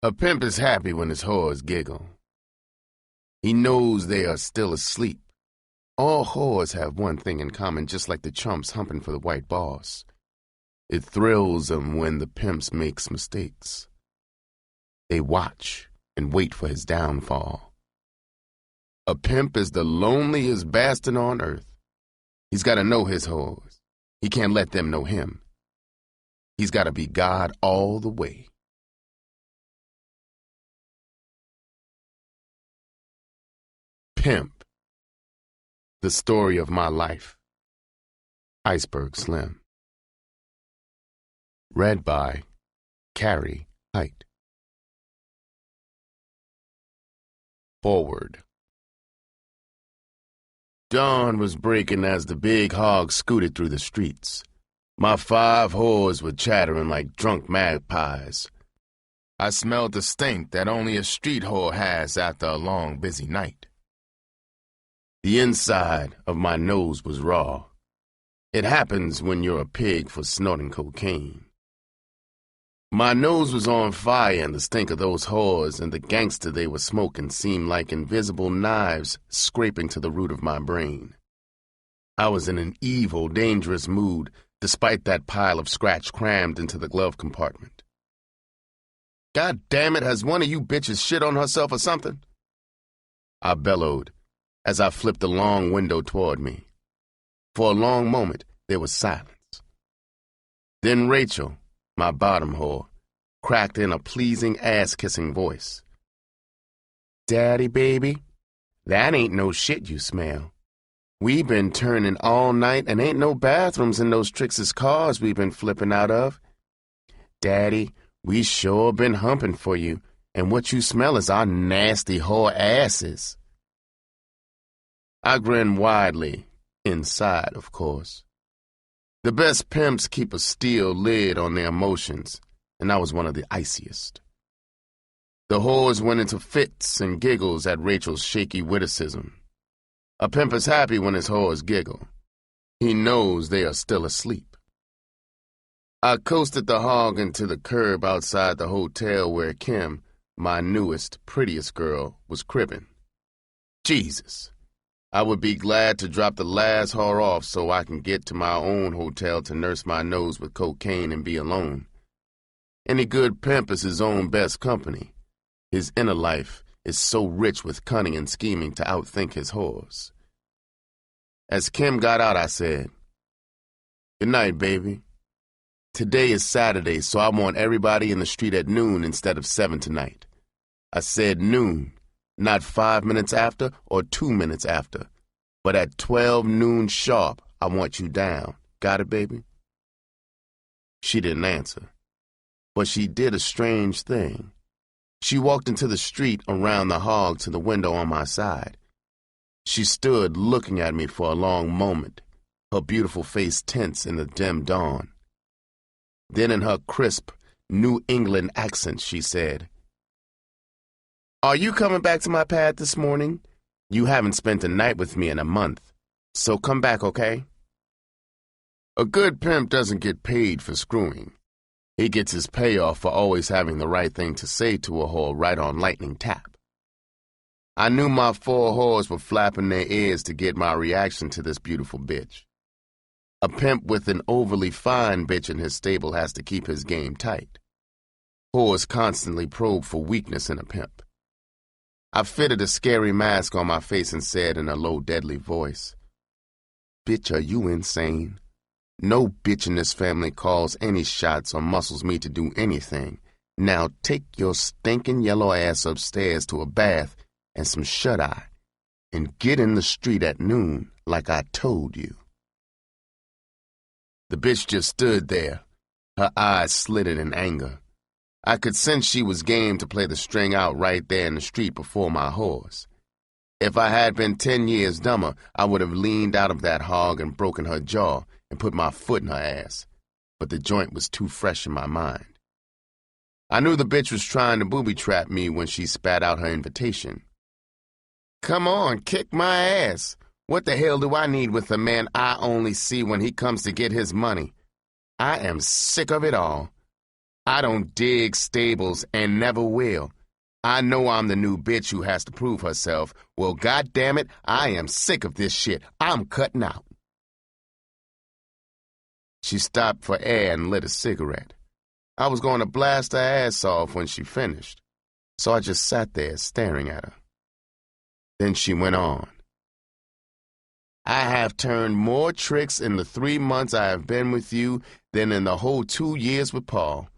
A pimp is happy when his whores giggle. He knows they are still asleep. All whores have one thing in common, just like the chumps humping for the white boss. It thrills them when the pimps makes mistakes. They watch and wait for his downfall. A pimp is the loneliest bastard on earth. He's got to know his whores. He can't let them know him. He's got to be God all the way. Pimp. The story of my life. Iceberg Slim. Read by Carrie Height. Forward. Dawn was breaking as the big hog scooted through the streets. My 5 whores were chattering like drunk magpies. I smelled the stink that only a street whore has after a long, busy night. The inside of my nose was raw. It happens when you're a pig for snorting cocaine. My nose was on fire, and the stink of those whores and the gangster they were smoking seemed like invisible knives scraping to the root of my brain. I was in an evil, dangerous mood, despite that pile of scratch crammed into the glove compartment. God damn it, has one of you bitches shit on herself or something? I bellowed as I flipped the long window toward me. For a long moment, there was silence. Then Rachel, my bottom whore, cracked in a pleasing ass-kissing voice. Daddy, baby, that ain't no shit you smell. We been turning all night and ain't no bathrooms in those Trix's cars we been flipping out of. Daddy, we sure been humping for you, and what you smell is our nasty whore asses. I grinned widely, inside, of course. The best pimps keep a steel lid on their emotions, and I was one of the iciest. The whores went into fits and giggles at Rachel's shaky witticism. A pimp is happy when his whores giggle. He knows they are still asleep. I coasted the hog into the curb outside the hotel where Kim, my newest, prettiest girl, was cribbing. Jesus! I would be glad to drop the last whore off so I can get to my own hotel to nurse my nose with cocaine and be alone. Any good pimp is his own best company. His inner life is so rich with cunning and scheming to outthink his whores. As Kim got out, I said, "Good night, baby. Today is Saturday, so I want everybody in the street at noon instead of 7 tonight. I said noon. Not 5 minutes after or 2 minutes after, but at 12 noon sharp, I want you down. Got it, baby?" She didn't answer, but she did a strange thing. She walked into the street around the hog to the window on my side. She stood looking at me for a long moment, her beautiful face tense in the dim dawn. Then in her crisp, New England accent, she said, "Are you coming back to my pad this morning? You haven't spent a night with me in a month, so come back, okay?" A good pimp doesn't get paid for screwing. He gets his payoff for always having the right thing to say to a whore right on lightning tap. I knew my 4 whores were flapping their ears to get my reaction to this beautiful bitch. A pimp with an overly fine bitch in his stable has to keep his game tight. Whores constantly probe for weakness in a pimp. I fitted a scary mask on my face and said in a low, deadly voice, "Bitch, are you insane? No bitch in this family calls any shots or muscles me to do anything. Now take your stinking yellow ass upstairs to a bath and some shut-eye, and get in the street at noon like I told you." The bitch just stood there, her eyes slitted in anger. I could sense she was game to play the string out right there in the street before my whores. If I had been 10 years dumber, I would have leaned out of that hog and broken her jaw and put my foot in her ass, but the joint was too fresh in my mind. I knew the bitch was trying to booby-trap me when she spat out her invitation. "Come on, kick my ass. What the hell do I need with a man I only see when he comes to get his money? I am sick of it all. I don't dig stables and never will. I know I'm the new bitch who has to prove herself. Well, goddammit, I am sick of this shit. I'm cutting out. She stopped for air and lit a cigarette. I was going to blast her ass off when she finished, so I just sat there staring at her. Then she went on. I have turned more tricks in the 3 months I have been with you than in the whole 2 years with Paul.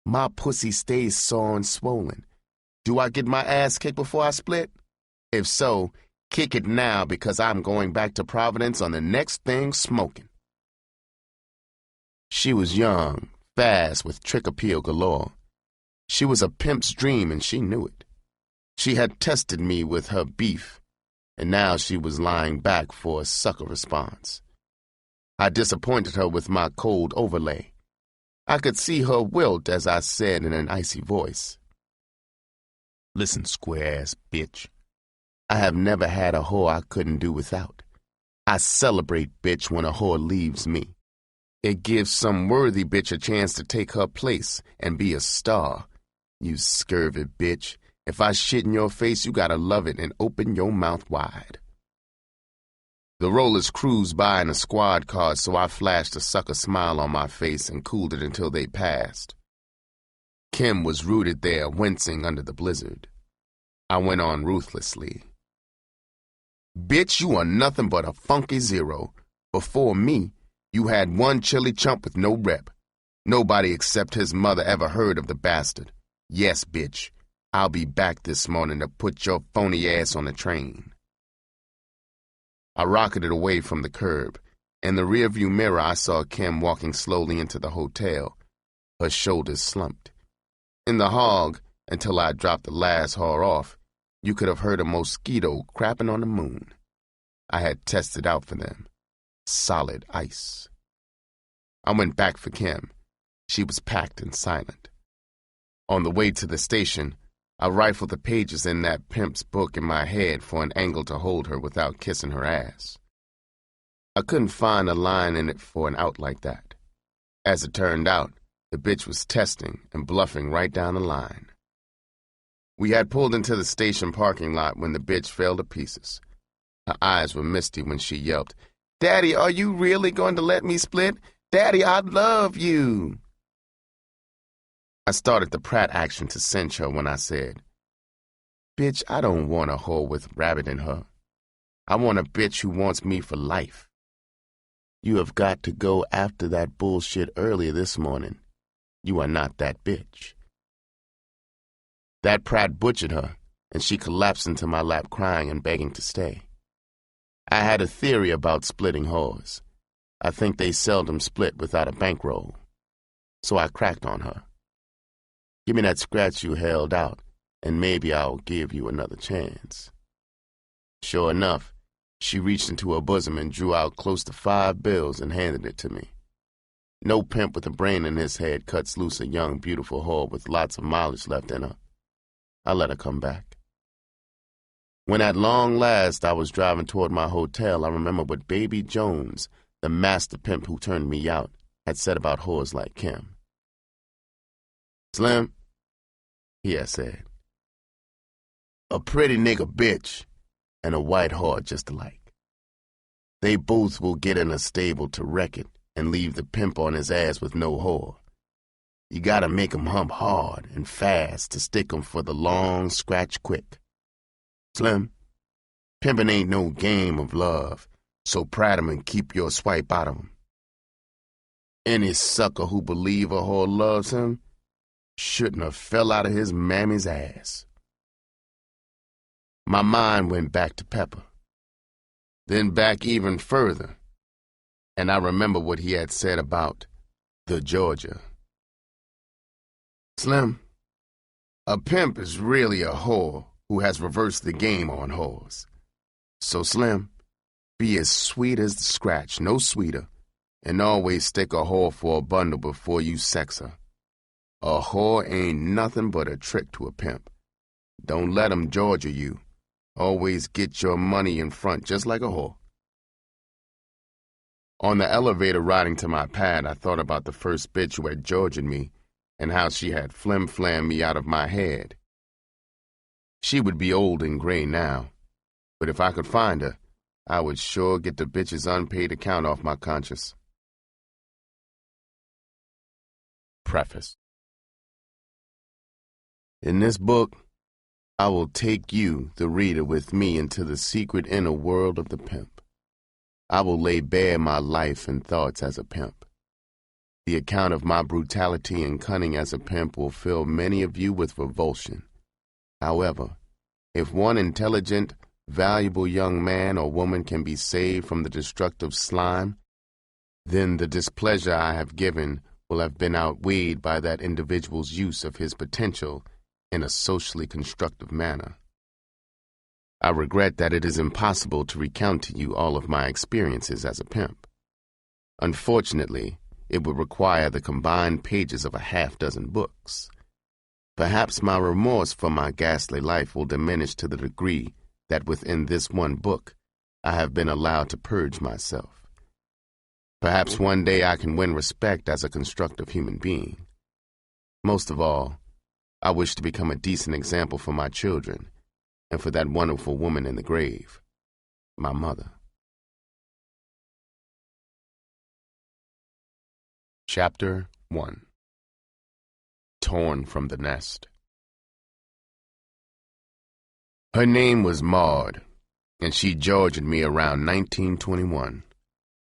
My pussy stays sore and swollen. Do I get my ass kicked before I split? If so, kick it now because I'm going back to Providence on the next thing smoking. She was young, fast, with trick appeal galore. She was a pimp's dream and she knew it. She had tested me with her beef, and now she was lying back for a sucker response. I disappointed her with my cold overlay. I could see her wilt as I said in an icy voice, "Listen, square-ass bitch, I have never had a whore I couldn't do without. I celebrate, bitch, when a whore leaves me. It gives some worthy bitch a chance to take her place and be a star. You scurvy bitch, if I shit in your face, you gotta love it and open your mouth wide." The rollers cruised by in a squad car, so I flashed a sucker smile on my face and cooled it until they passed. Kim was rooted there, wincing under the blizzard. I went on ruthlessly. "Bitch, you are nothing but a funky zero. Before me, you had one chilly chump with no rep. Nobody except his mother ever heard of the bastard. Yes, bitch, I'll be back this morning to put your phony ass on the train." I rocketed away from the curb. In the rearview mirror, I saw Kim walking slowly into the hotel. Her shoulders slumped. In the hog, until I dropped the last whore off, you could have heard a mosquito crapping on the moon. I had tested out for them. Solid ice. I went back for Kim. She was packed and silent. On the way to the station, I rifled the pages in that pimp's book in my head for an angle to hold her without kissing her ass. I couldn't find a line in it for an out like that. As it turned out, the bitch was testing and bluffing right down the line. We had pulled into the station parking lot when the bitch fell to pieces. Her eyes were misty when she yelped, "Daddy, are you really going to let me split? Daddy, I love you." I started the Pratt action to cinch her when I said, "Bitch, I don't want a whore with rabbit in her. I want a bitch who wants me for life. You have got to go after that bullshit earlier this morning. You are not that bitch." That Pratt butchered her, and she collapsed into my lap crying and begging to stay. I had a theory about splitting whores. I think they seldom split without a bankroll. So I cracked on her. "Give me that scratch you held out, and maybe I'll give you another chance." Sure enough, she reached into her bosom and drew out close to 5 bills and handed it to me. No pimp with a brain in his head cuts loose a young, beautiful whore with lots of mileage left in her. I let her come back. When at long last I was driving toward my hotel, I remembered what Baby Jones, the master pimp who turned me out, had said about whores like Kim. "Slim," he had said, "a pretty nigga bitch and a white whore just alike. They both will get in a stable to wreck it and leave the pimp on his ass with no whore. You gotta make 'em hump hard and fast to stick 'em for the long scratch quick. Slim, pimpin' ain't no game of love, so prat 'em and keep your swipe out of 'em. Any sucker who believe a whore loves him shouldn't have fell out of his mammy's ass." My mind went back to Pepper, then back even further, and I remember what he had said about the Georgia. "Slim, a pimp is really a whore who has reversed the game on whores. So, Slim, be as sweet as the scratch, no sweeter, and always stick a whore for a bundle before you sex her. A whore ain't nothing but a trick to a pimp. Don't let 'em Georgia you. Always get your money in front, just like a whore." On the elevator riding to my pad, I thought about the first bitch who had Georgia'd me and how she had flim-flammed me out of my head. She would be old and gray now, but if I could find her, I would sure get the bitch's unpaid account off my conscience. Preface. In this book, I will take you, the reader, with me into the secret inner world of the pimp. I will lay bare my life and thoughts as a pimp. The account of my brutality and cunning as a pimp will fill many of you with revulsion. However, if one intelligent, valuable young man or woman can be saved from the destructive slime, then the displeasure I have given will have been outweighed by that individual's use of his potential in a socially constructive manner. I regret that it is impossible to recount to you all of my experiences as a pimp. Unfortunately, it would require the combined pages of a half-dozen books. Perhaps my remorse for my ghastly life will diminish to the degree that within this one book I have been allowed to purge myself. Perhaps one day I can win respect as a constructive human being. Most of all, I wish to become a decent example for my children and for that wonderful woman in the grave, my mother. Chapter 1. Torn from the Nest. Her name was Maud, and she Georged me around 1921.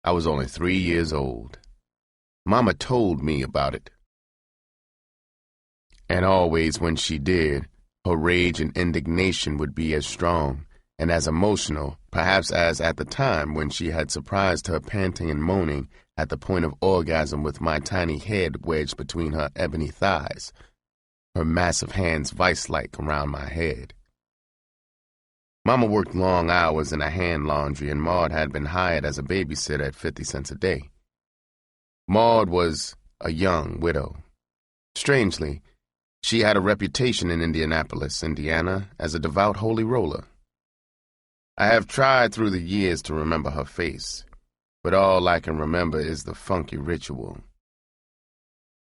I was only 3 years old. Mama told me about it. And always when she did, her rage and indignation would be as strong and as emotional, perhaps as at the time when she had surprised her panting and moaning at the point of orgasm with my tiny head wedged between her ebony thighs, her massive hands vice-like around my head. Mama worked long hours in a hand laundry, and Maud had been hired as a babysitter at 50 cents a day. Maud was a young widow. Strangely, she had a reputation in Indianapolis, Indiana, as a devout holy roller. I have tried through the years to remember her face, but all I can remember is the funky ritual.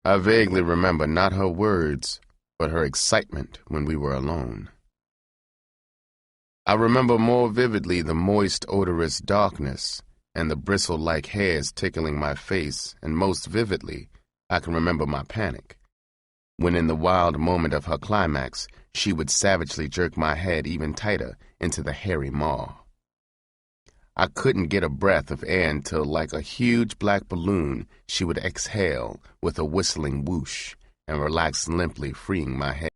I vaguely remember not her words, but her excitement when we were alone. I remember more vividly the moist, odorous darkness and the bristle-like hairs tickling my face, and most vividly, I can remember my panic, when in the wild moment of her climax, she would savagely jerk my head even tighter into the hairy maw. I couldn't get a breath of air until, like a huge black balloon, she would exhale with a whistling whoosh and relax limply, freeing my head.